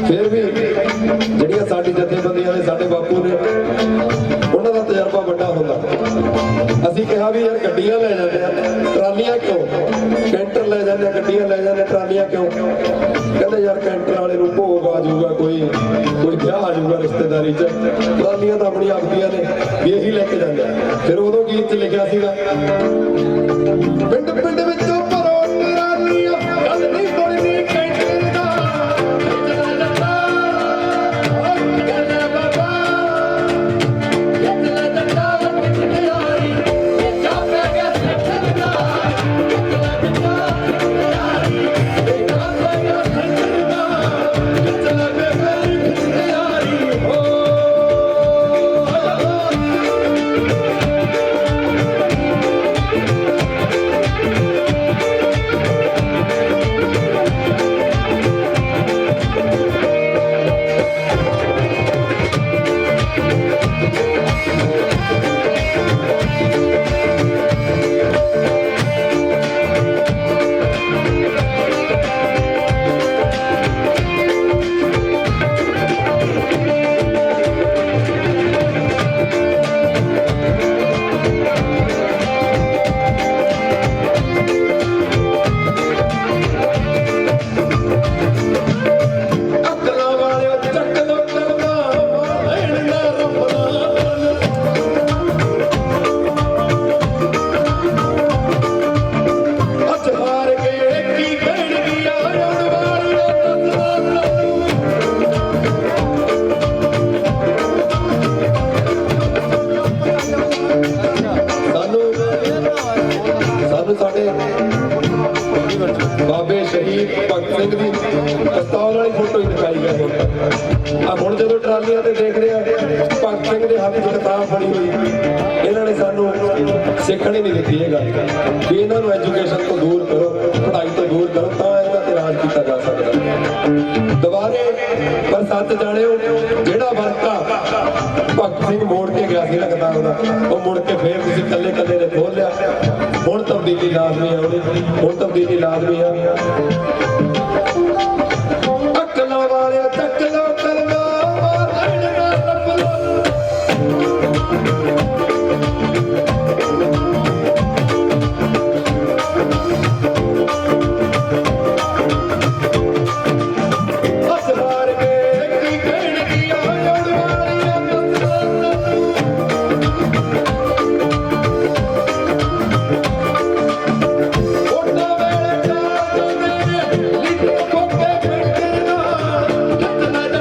ਫਿਰ ਵੀ ਜਿਹੜੀਆਂ ਸਾਡੀ ਜਥੇਬੰਦੀਆਂ ਨੇ, ਸਾਡੇ ਬਾਪੂ ਨੇ, ਉਹਨਾਂ ਦਾ ਤਜਰਬਾ ਵੱਡਾ ਹੁੰਦਾ। ਅਸੀਂ ਕਿਹਾ ਵੀ ਯਾਰ ਗੱਡੀਆਂ ਲੈ ਜਾਂਦੇ ਆ, ਟਰਾਲੀਆਂ ਕਿਉਂ? ਕੈਂਟਰ ਲੈ ਜਾਂਦੇ ਆ, ਗੱਡੀਆਂ ਲੈ ਜਾਂਦੇ, ਟਰਾਲੀਆਂ ਕਿਉਂ? ਕਹਿੰਦੇ ਯਾਰ ਕੈਂਟਰ ਵਾਲੇ ਨੂੰ ਭੋਗ ਆ ਜਾਊਗਾ, ਕੋਈ ਵਿਆਹ ਆ ਜਾਊਗਾ ਰਿਸ਼ਤੇਦਾਰੀ 'ਚ, ਟਰਾਲੀਆਂ ਤਾਂ ਆਪਣੀਆਂ ਆਪਦੀਆਂ ਨੇ ਵੀ ਇਹੀ ਲੈ ਕੇ ਜਾਂਦੇ ਆ। ਫਿਰ ਉਦੋਂ ਗੀਤ 'ਚ ਲਿਖਿਆ ਸੀਗਾ, ਪਿੰਡ ਪਿੰਡ ਵਿੱਚੋਂ ਭਰੋ ਟਰਾਲੀਆਂ, ਗੱਲ ਨਹੀਂ ਬਣਨੀ ਕੈਂਟਰ ਦਾ। ਬਾਬੇ ਸ਼ਹੀਦ ਭਗਤ ਸਿੰਘ ਦੀ ਪਿਸਤੌਲ ਵਾਲੀ ਫੋਟੋ ਹੀ ਦਿਖਾਈ ਗਈ। ਆ ਹੁਣ ਜਦੋਂ ਟਰਾਲੀਆਂ ਤੇ ਦੇਖਦੇ ਆ ਭਗਤ ਸਿੰਘ ਦੇ ਹੱਥ 'ਚ ਕਿਤਾਬ ਫੜੀ ਹੋਈ, ਇਹਨਾਂ ਨੇ ਸਾਨੂੰ ਸਿੱਖਣ ਹੀ ਨਹੀਂ ਦਿੱਤੀ ਇਹ ਗੱਲ ਵੀ ਇਹਨਾਂ ਨੂੰ ਐਜੂਕੇਸ਼ਨ ਤੋਂ ਦੂਰ ਕਰੋ, ਪੜ੍ਹਾਈ ਤੋਂ ਦੂਰ ਕਰੋ, ਤਾਂ ਇਹਨਾਂ ਤੇ ਰਾਜ ਕੀਤਾ ਜਾ ਸਕਦਾ। ਦੁਬਾਰੇ ਪਰ ਸੱਚ ਜਾਣਿਓ, ਜਿਹੜਾ ਵਰਕਾ ਭਗਤ ਸਿੰਘ ਮੋੜ ਕੇ ਗਿਆ ਸੀ ਨਾ ਕਿਤਾਬ ਦਾ, ਉਹ ਮੁੜ ਕੇ ਫੇਰ ਤੁਸੀਂ ਕੱਲੇ ਕੱਲੇ ਨੇ ਖੋਲ ਲਿਆ। ਹੁਣ ਤਬਦੀਲੀ ਲਾਜ਼ਮੀ ਆ, ਹੁਣ ਤਬਦੀਲੀ ਲਾਜ਼ਮੀ ਆ। ਅਕਲਾਂ ਵਾਲਿਆ ਚੱਕ ਲੋ ਕਲਮਾ, ਲੈਣ ਨਾ ਰੱਬ ਲੋ। Let's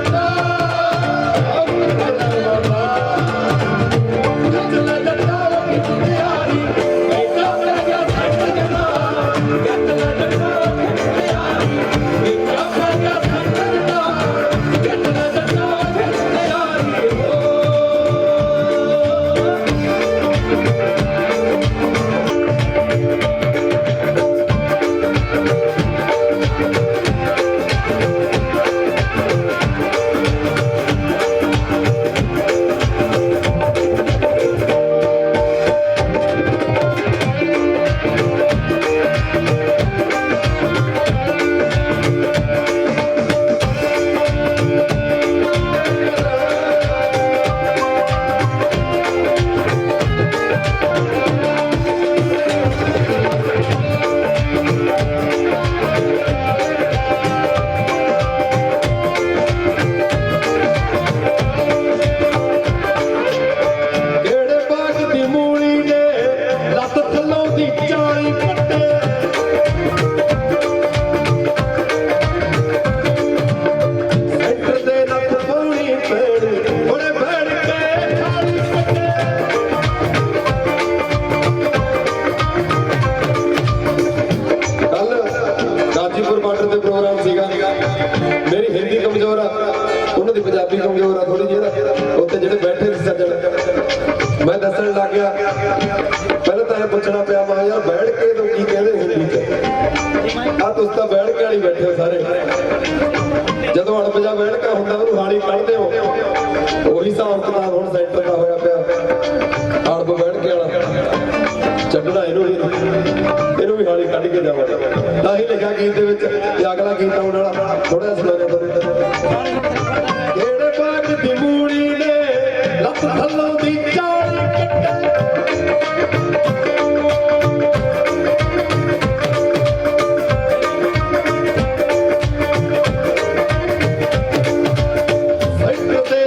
मैं दसन लग गया पहले तो यह पूछना पाया मैं यार बैठ के तो की कहते हिंदी च तुम तो बैठ के वाली बैठे हो सारे जो अड़बजा बैठ का होंगे ਉਹਨੂੰ ਹਾਲੀ ਕੱਢਦੇ ਹੋ ਉਹੀ ਹਿਸਾਬ ਕਿਤਾਬ ਹੁਣ ਸੈਂਟਰ ਦਾ ਹੋਇਆ ਪਿਆ ਅੜਬ ਬੈਠ ਕੇ ਵਾਲਾ ਛੱਡਣਾ ਇਹਨੂੰ ਵੀ ਹਾਲੀ ਕੱਢ ਕੇ ਜਾਵਾਂਗੇ ਤਾਂ ਹੀ ਲਿਖਿਆ ਗੀਤ ਦੇ ਵਿੱਚ ਤੇ ਅਗਲਾ ਗੀਤ ਆਉਣ ਵਾਲਾ ਥੋੜਾ ਸੁਣਾਉਂਦੇ ਤੁਹਾਨੂੰ ਕਿਹੜੇ ਬਾਗ ਦੀ ਮੂੜੀ ਨੇ ਲੱਤ ਥੱਲੋਂ ਦੀ ਚਾਲ ਕੱਟੇ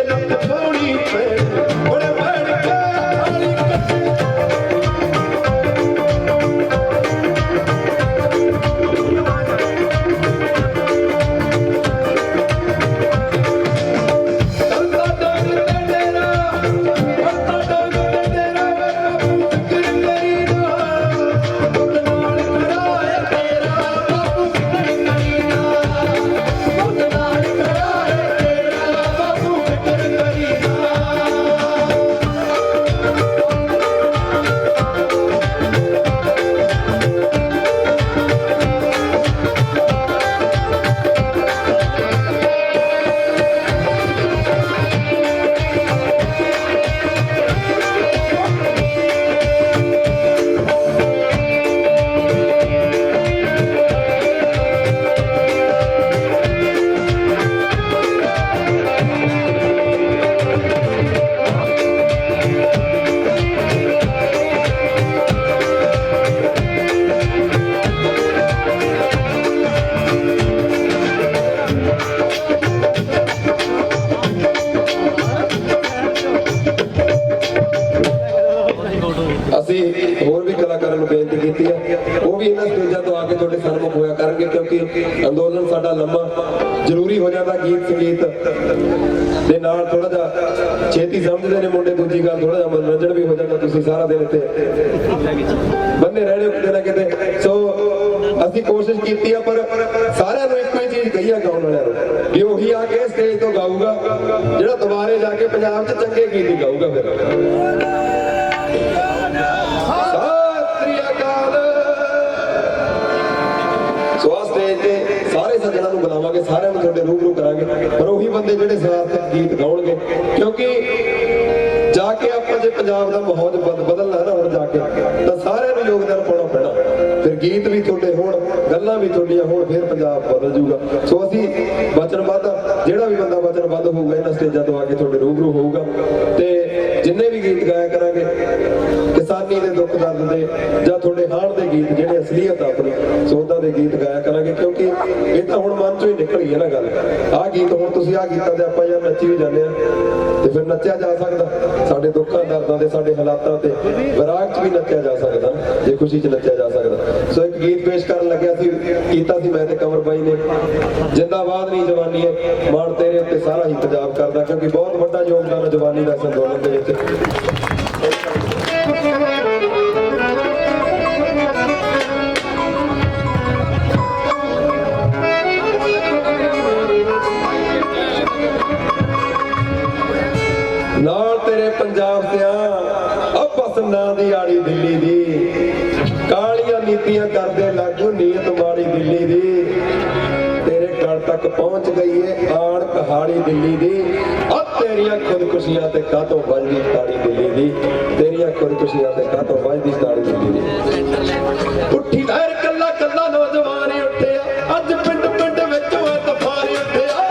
होर भी कलाकारों को बेनती की है वो भी इन्होंने स्टेजा तो आके थोड़े सन्मुख होया करेंगे क्योंकि अंदोलन साडा लंबा जरूरी हो जाता गीत संगीत दे नाल थोड़ा जा छेती समझते ने मुंडे दूजी गल थोड़ा जा मनोरंजन भी हो जाता तुसीं सारा दिन इत्थे बन्ने रहने किते ना किते सो ਅਸੀਂ कोशिश की है पर सारिਆਂ ਨੂੰ ਇੱਕੋ ਹੀ चीज कही है गाउण वालिਆਂ ਨੂੰ भी ਉਹੀ आ के स्टेज तो गाऊगा ਜਿਹੜਾ ਦੁਬਾਰੇ ਜਾ ਕੇ ਪੰਜਾਬ 'ਚ ਚੰਗੇ ਗੀਤ ਹੀ गाऊगा ਫਿਰ सारे सज्जणों को बुलावांगे सारे थोड़े रूबरू करांगे पर वही बंदे ਜਿਹੜੇ ਸਾਰਥਕ गीत गाउणगे क्योंकि जाके ਆਪਾਂ ਜੇ ਪੰਜਾਬ ਦਾ ਮਾਹੌਲ ਬਦਲਣਾ ਨਾ ਹੁਣ ਜਾ ਕੇ ਤਾਂ ਸਾਰਿਆਂ ਨੂੰ ਯੋਗਦਾਨ ਪਾਉਣਾ ਪੈਣਾ ਫਿਰ ਗੀਤ ਵੀ ਤੁਹਾਡੇ ਹੋਣ ਗੱਲਾਂ ਵੀ ਤੁਹਾਡੀਆਂ ਹੋਣ ਫਿਰ ਪੰਜਾਬ ਬਦਲ ਜਾਊਗਾ ਸੋ ਅਸੀਂ ਵਚਨਬੱਧ ਜਿਹੜਾ ਵੀ ਬੰਦਾ ਵਚਨਬੱਧ ਹੋਊਗਾ ਇਹਨਾਂ ਸਟੇਜਾਂ ਤੋਂ ਆ ਕੇ ਤੁਹਾਡੇ ਰੂਬਰੂ ਹੋਊਗਾ ਤੇ ਜਿੰਨੇ ਵੀ ਗੀਤ ਗਾਇਆ ਕਰਾਂਗੇ ਕਿਸਾਨੀ ਦੇ ਦੁੱਖ ਦਰਦ ਦੇ ਜਾਂ ਤੁਹਾਡੇ ਹਾਣ ਦੇ ਗੀਤ ਜਿਹੜੇ ਅਸਲੀਅਤ ਆਪਣੀ ਸੋਧਾਂ ਦੇ ਗੀਤ ਗਾਇਆ ਕਰਾਂਗੇ ਕਿਉਂਕਿ ਇਹ ਤਾਂ ਹੁਣ ਮਨ ਚੋਂ ਹੀ ਨਿਕਲ ਗਈ ਹੈ ਨਾ ਗੱਲ ਆਹ ਗੀਤ ਹੁਣ ਤੁਸੀਂ ਆਹ ਗੀਤਾਂ ਤੇ ਆਪਾਂ ਯਾਰ ਨੱਚੀ ਵੀ ਜਾਂਦੇ ਆ ਤੇ ਫਿਰ ਨੱਚਿਆ ਜਾ ਸਕਦਾ ਸਾਡੇ ਦੁੱਖਾਂ ਦਰਦਾਂ ਦੇ ਸਾਡੇ ਹਾਲਾਤਾਂ ਤੇ ਵਿਰਾਗ 'ਚ ਵੀ ਨੱਚਿਆ ਜਾ ਸਕਦਾ ਜੇ ਖੁਸ਼ੀ 'ਚ ਨੱਚਿਆ ਜਾ ਸਕਦਾ ਸੋ ਇੱਕ ਗੀਤ ਪੇਸ਼ ਕਰਨ ਲੱਗਿਆ ਸੀ ਕੀਤਾ ਸੀ ਮੈਂ ਤੇ ਕੰਵਰ ਬਾਈ ਨੇ ਜਿੰਦਾਬਾਦ ਨਹੀਂ ਜਵਾਨੀ ਹੈ ਮਾਣ ਤੇਰੇ ਉੱਤੇ ਸਾਰਾ ਹੀ ਪੰਜਾਬ ਕਰਦਾ ਕਿਉਂਕਿ ਬਹੁਤ ਵੱਡਾ ਯੋਗਦਾਨ ਹੈ ਜਵਾਨੀ ਦਾ ਅੰਦੋਲਨ ਦੇ ਵਿੱਚ ਨਾਲ ਤੇਰੇ ਪੰਜਾਬ ਦਿਆਂ ਬਸ ਨਾਂ ਦੀ ਆੜੀ ਦਿੱਲੀ ਦੀ ਕਾਲੀਆਂ ਨੀਤੀਆਂ ਕਰਦੇ ਲਾਗੂ ਨੀਅਤ ਮਾੜੀ ਦਿੱਲੀ ਦੀ ਤੇਰੇ ਘਰ ਤੱਕ ਪਹੁੰਚ ਗਈ ਏ ਆਣ ਕਹਾੜੀ ਦਿੱਲੀ ਦੀ ਤੇਰੀਆਂ ਖੁਦਕੁਸ਼ੀਆਂ ਤੇ ਕਾਹਤੋਂ ਵੱਜਦੀ ਤਾੜੀ ਦਿੱਲੀ ਦੀ ਤੇਰੀਆਂ ਖੁਦਕੁਸ਼ੀਆਂ ਤੇ ਕਾਹਤੋਂ ਵੱਜਦੀ ਤਾੜੀ ਦਿੱਲੀ ਦੀ ਉੱਠੀ ਲਹਿਰ ਕੱਲਾ ਕੱਲਾ ਨੌਜਵਾਨ ਉੱਠਿਆ ਅੱਜ ਪਿੰਡ ਪਿੰਡ ਵਿੱਚੋਂ ਤੂਫਾਨ ਉੱਠਿਆ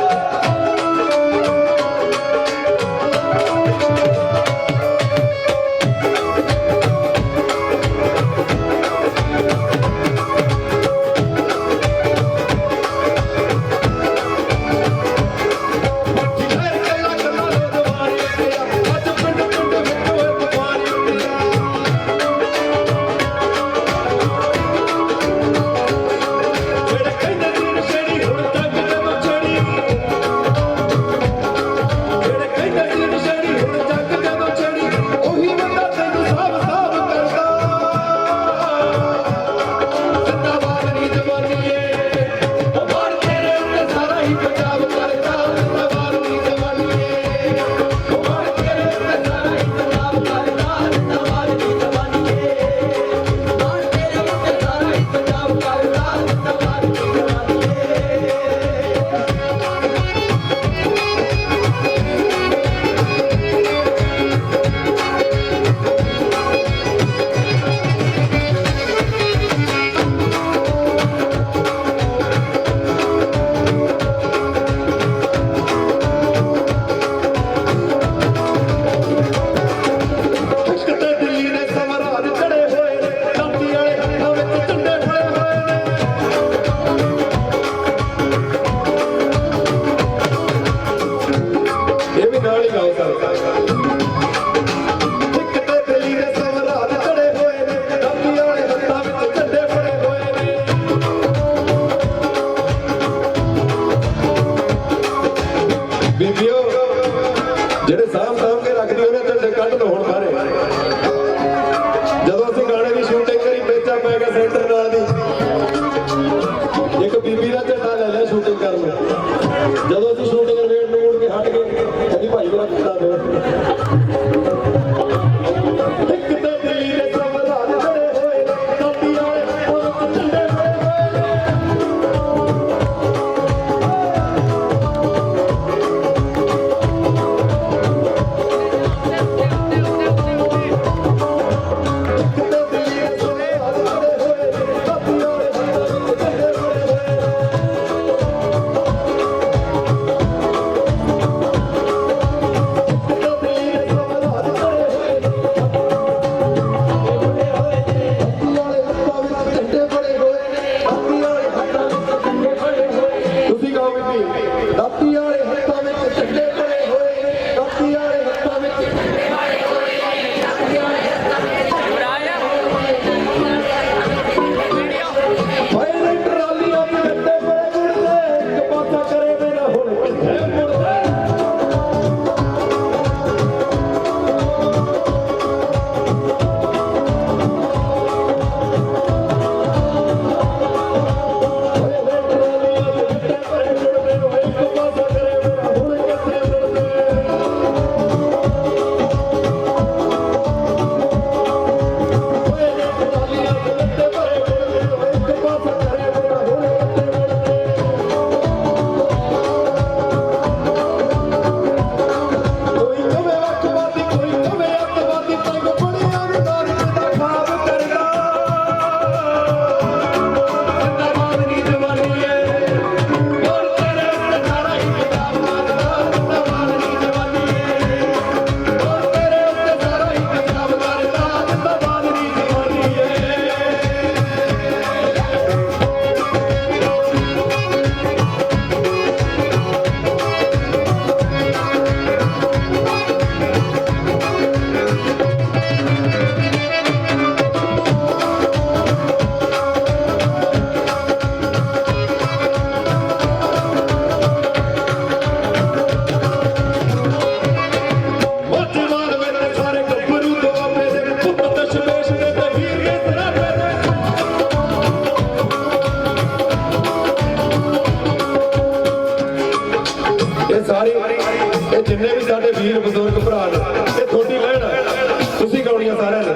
सारे ने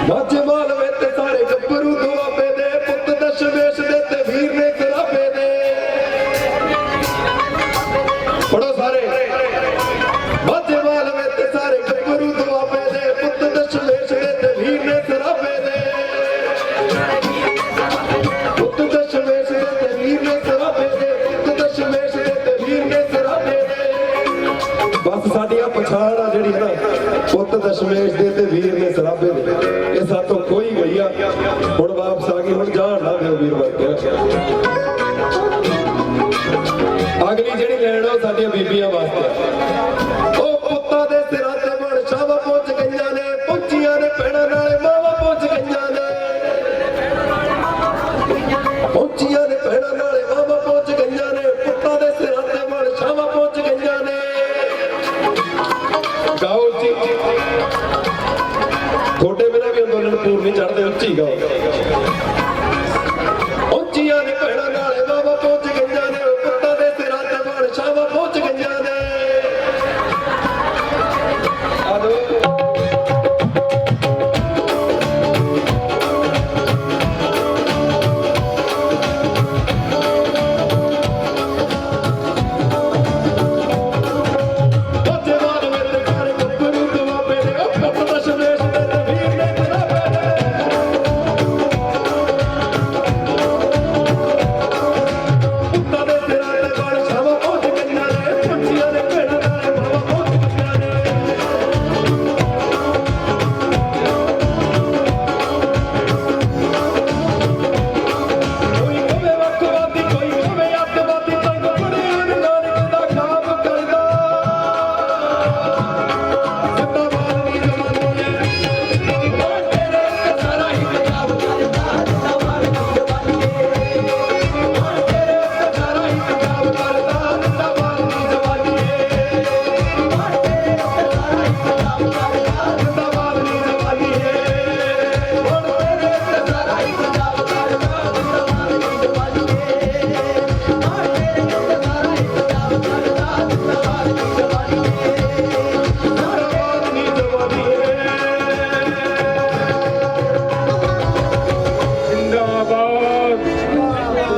माझे मालवे ते सारे गब्बरू दुआबे दे पुत दशमेश दे ते वीर ने सराबे दे पढ़ो सारे माझे मालवे ते सारे गब्बरू दुआबे दे पुत दशमेश दे ते वीर ने सराबे दे पुत दशमेश दे ते वीर ने सराबे दे पुत दशमेश दे ते वीर ने सराबे दे बस साडियां पछाण आ जिहड़ी ना पुत दशमेश दे ते वीर ने सराबे दे ये सातों कोई गई आ हुण वापस आ गई हुण जान ना दिओ वीर वर्गे अगली जिहड़ी लैण आ साडियां बीबियां वास्ते ओ पुत्तां दे सिरां ते बण छावां पहुंच गईयां ने पहुंचियां ने भैणां नाले मावां पहुंच गईयां ने पहुंचियां ने भैणां नाले मावां पहुंच गईयां ने पुत्तां दे सिरां ते बण छावां पहुंच गईयां ने गाओ जी थोड़े बिना भी अंदोलन पूर नहीं चढ़ते उच्ची गाओ उच्चियां ने भैणां नाले मावां पहुंच गईयां ने पुत्तां दे सिरां ते बण छावां पहुंच गईयां ने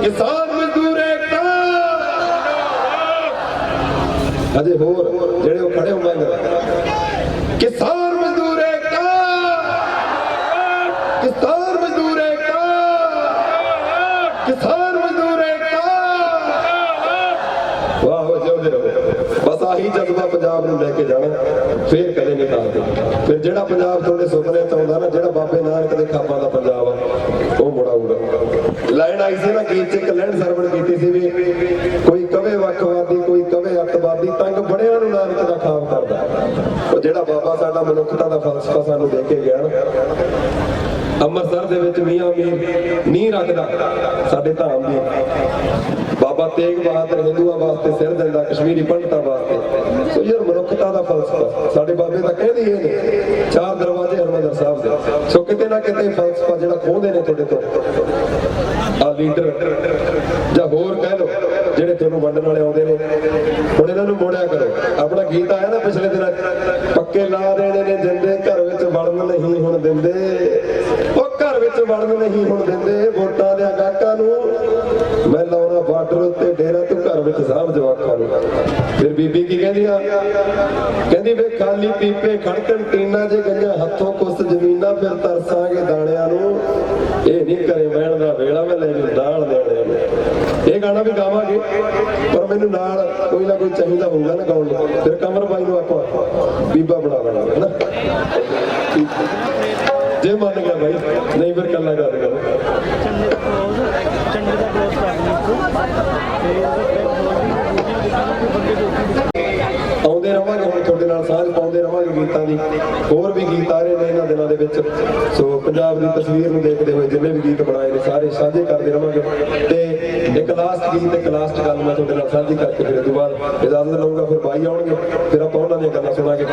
किसान मजदूर एकता अजे होर जेड़े वो खड़े होंगे किसान मजदूर एकता किसान मजदूर एकता किसान मजदूर एकता वाह वाह जिउंदे रहो बस आही जज्बा पंजाब नूं लेके जाना फिर कदे नहीं टालदे फिर जेड़ा पंजाब तुहाडे सुपने च आउंदा ना जेड़ा बाबे नानक दे खाबां दा पंजाब ਉਹ ਮੁੜਾਊਗਾ ਲਾਈਨ ਆਈ ਸੀ ਨਾ ਗੀਤ 'ਚ ਇੱਕ ਲੈਣ ਸਰਵਣ ਕੀਤੀ ਸੀ ਵੀ ਕੋਈ ਕਵੇ ਵੱਖਵਾਦੀ ਕੋਈ ਕਵੇ ਅੱਤਵਾਦੀ ਤੰਗ ਬੜਿਆਂ ਨੂੰ ਨਾਨਕ ਦਾ ਖਾਬ ਕਰਦਾ ਉਹ ਜਿਹੜਾ ਬਾਬਾ ਸਾਡਾ ਮਨੁੱਖਤਾ ਦਾ ਫਲਸਫਾ ਸਾਨੂੰ ਦੇ ਕੇ ਗਿਆ ਨਾ ਅੰਮ੍ਰਿਤਸਰ ਦੇ ਵਿੱਚ ਮੀਆਂ ਮੀਰ ਨੀਂਹ ਰੱਖਦਾ ਸਾਡੇ ਧਾਮ ਦੀ ਬਾਬਾ ਤੇਗ ਬਹਾਦਰ ਹਿੰਦੂਆਂ ਵਾਸਤੇ ਸਿਰ ਦਿੰਦਾ ਕਸ਼ਮੀਰੀ ਪੰਡਤਾਂ ਵਾਸਤੇ ਸੋ ਯਾਰ ਮਨੁੱਖਤਾ ਦਾ ਫਲਸਫਾ ਸਾਡੇ ਬਾਬੇ ਤਾਂ ਕਹਿੰਦੇ ਹੀ ਨੇ ਚਾਰ ਦਰਵਾਜ਼ੇ ਹਰਮੰਦਰ ਸਾਹਿਬ ਦੇ ਸੋ ਕਿਤੇ ਨਾ ਕਿਤੇ ਫਲਸਫਾ ਜਿਹੜਾ ਖੋਹਦੇ ਨੇ ਤੁਹਾਡੇ ਤੋਂ ਆ ਲੀਡਰ ਜਾਂ ਹੋਰ ਕਹਿ ਲਓ ਜਿਹੜੇ ਤੁਹਾਨੂੰ ਵੰਡਣ ਵਾਲੇ ਆਉਂਦੇ ਨੇ ਹੁਣ ਇਹਨਾਂ ਨੂੰ ਮੋੜਿਆ ਕਰੋ ਆਪਣਾ ਗੀਤ ਆਇਆ ਨਾ ਪਿਛਲੇ ਦਿਨਾਂ ਪੱਕੇ ਲਾ ਦੇਣੇ ਨੇ ਜਿੰਦੇ ਘਰ ਵਿੱਚ ਵੜਨ ਨਹੀਂ ਹੁਣ ਦਿੰਦੇ ਉਹ ਘਰ ਵਿੱਚ ਵੜਨ ਨਹੀਂ ਹੁਣ ਦਿੰਦੇ ਵੋਟਾਂ ਦੇ ਗਾਹਕਾਂ ਨੂੰ ਮੈਂ ਲਾਉਣਾ ਬਾਰਡਰ ਉੱਤੇ ਡੇਰਾ ਤੂੰ ਘਰ ਵਿੱਚ ਸਾਂਭ ਜਵਾਕਾਂ ਨੂੰ ਫਿਰ ਬੀਬੀ ਕੀ ਕਹਿੰਦੀ ਆ ਕਹਿੰਦੀ ਵੇ ਖਾਲੀ ਪੀਪੇ ਖੜਕਣ ਟੀਨਾ ਜੇ ਗੰਜਾਂ ਹੱਥੋਂ ਕੁਸ ਜ਼ਮੀਨਾਂ ਫਿਰ ਤਰਸਾਂਗੇ ਦਾਣਿਆਂ ਨੂੰ ਇਹ ਨਹੀਂ ਘਰੇ ਬਹਿਣ ਦਾ ਵੇਲਾ ਮੈਂ ਲੈ ਜੂ ਦਾਲ ਦੇਣਿਆਂ ਨੂੰ ਇਹ ਗਾਣਾ ਵੀ ਗਾਵਾਂਗੇ ਪਰ ਮੈਨੂੰ ਨਾਲ ਕੋਈ ਨਾ ਕੋਈ ਚਾਹੀਦਾ ਹੋਊਗਾ ਨਾ ਗਾਉਣ ਲਈ ਫਿਰ ਕਮਰ ਬਾਈ ਨੂੰ ਆਪਾਂ ਬੀਬਾ ਬਣਾ ਲੈਣਾ ਹੈ ਨਾ ਜੇ ਮੰਨ ਗਿਆ ਬਾਈ ਨਹੀਂ ਫਿਰ ਕੱਲਾ ਗੱਲ ਕਰੋ ਆਉਂਦੇ ਰਵਾਂਗੇ ਹੁਣ ਤੁਹਾਡੇ ਨਾਲ ਸਾਂਝ ਪਾਉਂਦੇ ਰਵਾਂਗੇ ਗੀਤਾਂ ਦੀ ਹੋਰ ਵੀ ਗੀਤ ਆ ਰਹੇ ਨੇ ਇਹਨਾਂ ਦਿਨਾਂ ਦੇ ਵਿੱਚ ਸੋ ਪੰਜਾਬ ਦੀ ਤਸਵੀਰ ਨੂੰ ਦੇਖਦੇ ਹੋਏ ਜਿੰਨੇ ਵੀ ਗੀਤ ਬਣਾਏ ਨੇ ਸਾਰੇ ਸਾਂਝੇ ਕਰਦੇ ਰਵਾਂਗੇ ਤੇ ਇੱਕ ਲਾਸਟ ਗੀਤ ਇੱਕ ਲਾਸਟ ਗੱਲ ਮੈਂ ਤੁਹਾਡੇ ਨਾਲ ਸਾਂਝੀ ਕਰਕੇ ਫਿਰ ਇਸ ਤੋਂ ਬਾਅਦ ਇਜਾਜ਼ਤ ਲਵਾਂਗਾ ਫਿਰ ਬਾਈ ਆਉਣਗੇ ਫਿਰ ਆਪਾਂ ਉਹਨਾਂ ਦੀਆਂ ਗੱਲਾਂ ਸੁਣਾਂਗੇ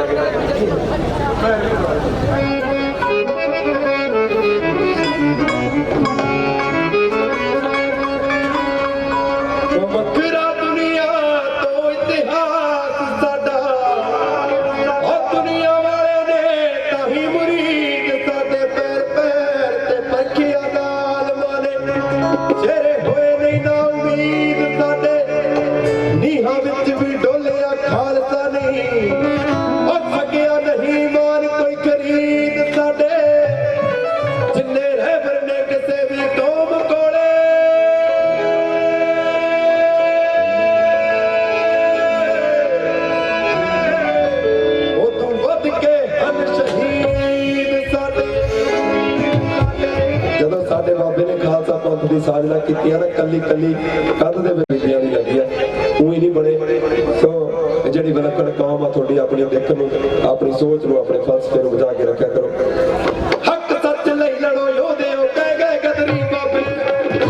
ਦੀ ਸਾਜਨਾ ਕੀਤੀ ਆ ਨਾ, ਕੱਲੀ ਕੱਲੀ ਕੰਧ ਦੇ ਵਿੱਚ ਬੀਬੀਆਂ ਦੀ ਲੱਗੀ ਆ, ਉਹੀ ਨਹੀਂ ਬਣੇ। ਸੋ ਜਿਹੜੀ ਵਿਲੱਖਣ ਕੌਮ ਆ ਤੁਹਾਡੀ, ਆਪਣੀ ਦਿੱਖ ਨੂੰ, ਆਪਣੀ ਸੋਚ ਨੂੰ, ਆਪਣੇ ਫਲਸਫੇ ਨੂੰ ਬਚਾ ਕੇ ਰੱਖਿਆ ਕਰੋ। ਹੱਕ ਸੱਚ ਲਈ ਲੜੋ ਯੋਧਿਓ, ਕਹਿ ਗਏ ਗਦਰੀ ਬਾਬੇ,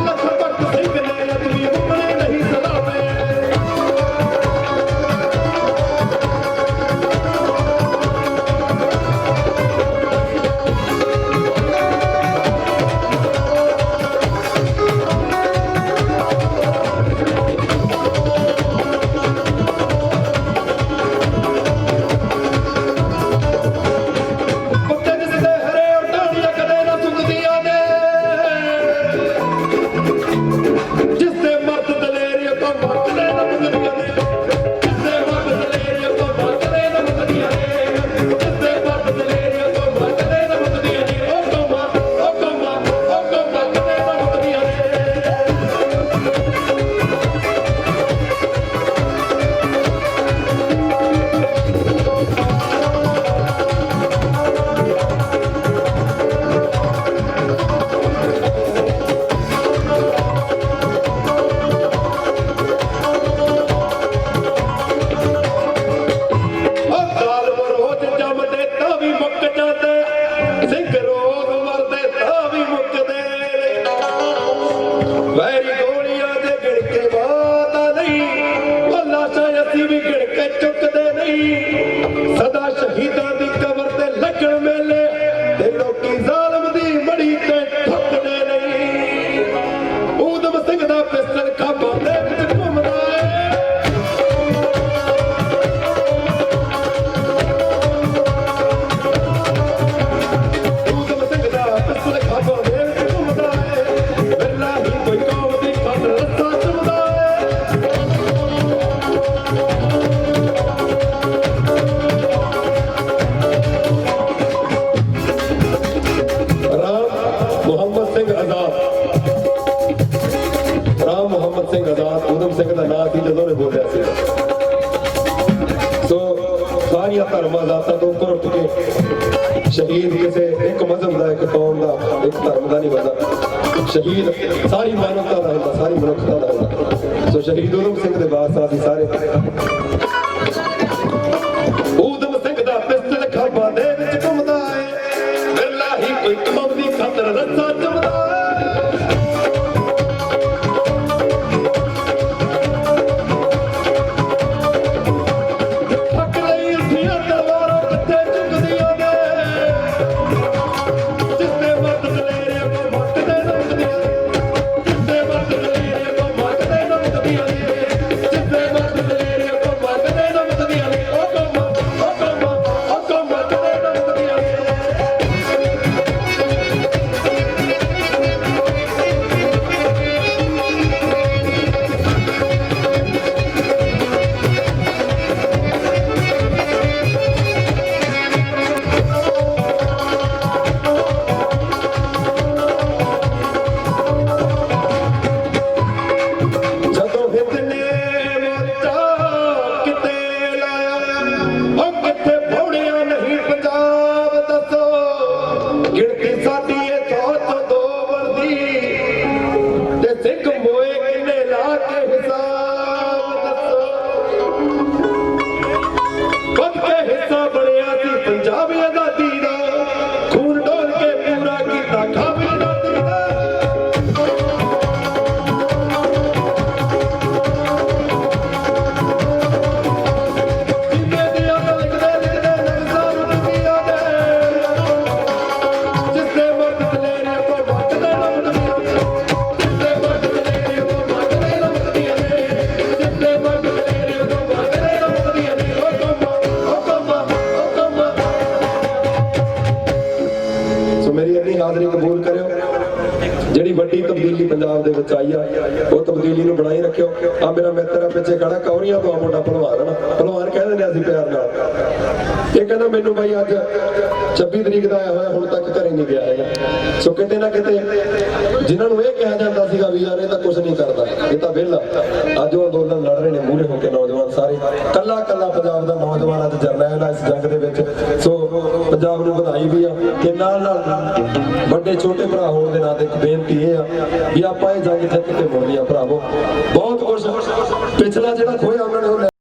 ਲੱਖ ਭਗਤ ਸਿੰਘ ਨੇ ਅਦਬੀ ਹੁਕਮੇ ਨਹੀਂ ਸਲਾਮੇ। ਧਰਮਾਂ ਜ਼ਾਤਾਂ ਤੋਂ ਉੱਪਰ ਉੱਠ ਕੇ ਸ਼ਹੀਦ ਕਿਸੇ ਇੱਕ ਮਜ਼ਹਬ ਦਾ, ਇੱਕ ਕੌਮ ਦਾ, ਇੱਕ ਧਰਮ ਦਾ ਨਹੀਂ ਬਣਦਾ। ਸ਼ਹੀਦ ਸਾਰੀ ਮਾਨਵਤਾ ਦਾ ਹੁੰਦਾ, ਸਾਰੀ ਮਨੁੱਖਤਾ ਦਾ ਹੁੰਦਾ। ਸੋ ਸ਼ਹੀਦ ਊਧਮ ਸਿੰਘ ਦੇ ਵਾਰਸਾਂ ਅਸੀਂ ਸਾਰੇ। ਊਧਮ ਸਿੰਘ ਦਾ ਪਿਸਤਲ ਖਾਬਾਂ ਦੇ ਵਿੱਚ ਘੁੰਮਦਾ ਏ, ਬਿਰਲਾ ਹੀ ਕੋਈ ਕੌਮ ਦੀ ਖਾਤਰ ਰੱਸਾ ਚੁੰਮਦਾ ਏ। ਜਿਹੜੀ ਵੱਡੀ ਤਬਦੀਲੀ ਪੰਜਾਬ ਦੇ ਵਿੱਚ ਆਈ ਆ, ਉਹ ਤਬਦੀਲੀ ਨੂੰ ਬਣਾਈ ਰੱਖਿਓ। ਆ ਮੇਰਾ ਮਿੱਤਰ ਆ ਪਿੱਛੇ ਖੜਾ, ਕੌਰੀਆਂ ਤੋਂ ਮੁੰਡਾ ਭਲਵਾਨ, ਭਲਵਾਨ ਕਹਿ ਦਿੰਦੇ ਅਸੀਂ ਪਿਆਰ ਨਾਲ। ਇਹ ਕਹਿੰਦਾ ਮੈਨੂੰ ਬਾਈ ਅੱਜ 26 ਤਰੀਕ ਦਾ ਆਇਆ ਹੋਇਆ, ਹੁਣ ਤੱਕ ਘਰੇ ਨਹੀਂ ਗਿਆ ਹੈਗਾ। ਸੋ ਕਿਤੇ ਨਾ ਕਿਤੇ ਜਿਨ੍ਹਾਂ ਨੂੰ ਇਹ ਕਿਹਾ ਜਾਂਦਾ ਸੀਗਾ ਵੀ ਯਾਰ ਇਹ ਤਾਂ ਕੁਝ ਨਹੀਂ ਕਰਦਾ, ਇਹ ਤਾਂ ਵਿਹਲਾ, ਅੱਜ ਉਹ ਅੰਦੋਲਨ ਲੜ ਰਹੇ ਨੇ ਮੂਹਰੇ ਹੋ ਕੇ ਨੌਜਵਾਨ ਸਾਰੇ। ਕੱਲਾ ਕੱਲਾ ਪੰਜਾਬ ਦਾ ਨੌਜਵਾਨ ਅੱਜ ਜਰਨੈਲ ਆ ਇਸ ਜੰਗ ਦੇ ਵਿੱਚ। ਸੋ ਪੰਜਾਬ ਨੂੰ ਵਧਾਈ ਵੀ ਆ ਤੇ ਨਾਲ ਵੱਡੇ ਛੋਟੇ ਭਰਾ ਹੋਣ ਦੇ ਨਾਤੇ ਇੱਕ ਬੇਨਤੀ ਇਹ ਆ ਵੀ ਆਪਾਂ ਇਹ ਜੰਗ ਜਿੱਤ ਕੇ ਮੁੜਨੀ ਆ ਭਰਾਵੋ। ਬਹੁਤ ਕੁਝ ਪਿਛਲਾ ਜਿਹੜਾ ਖੋਇਆ ਉਹਨਾਂ ਨੇ ਉਹ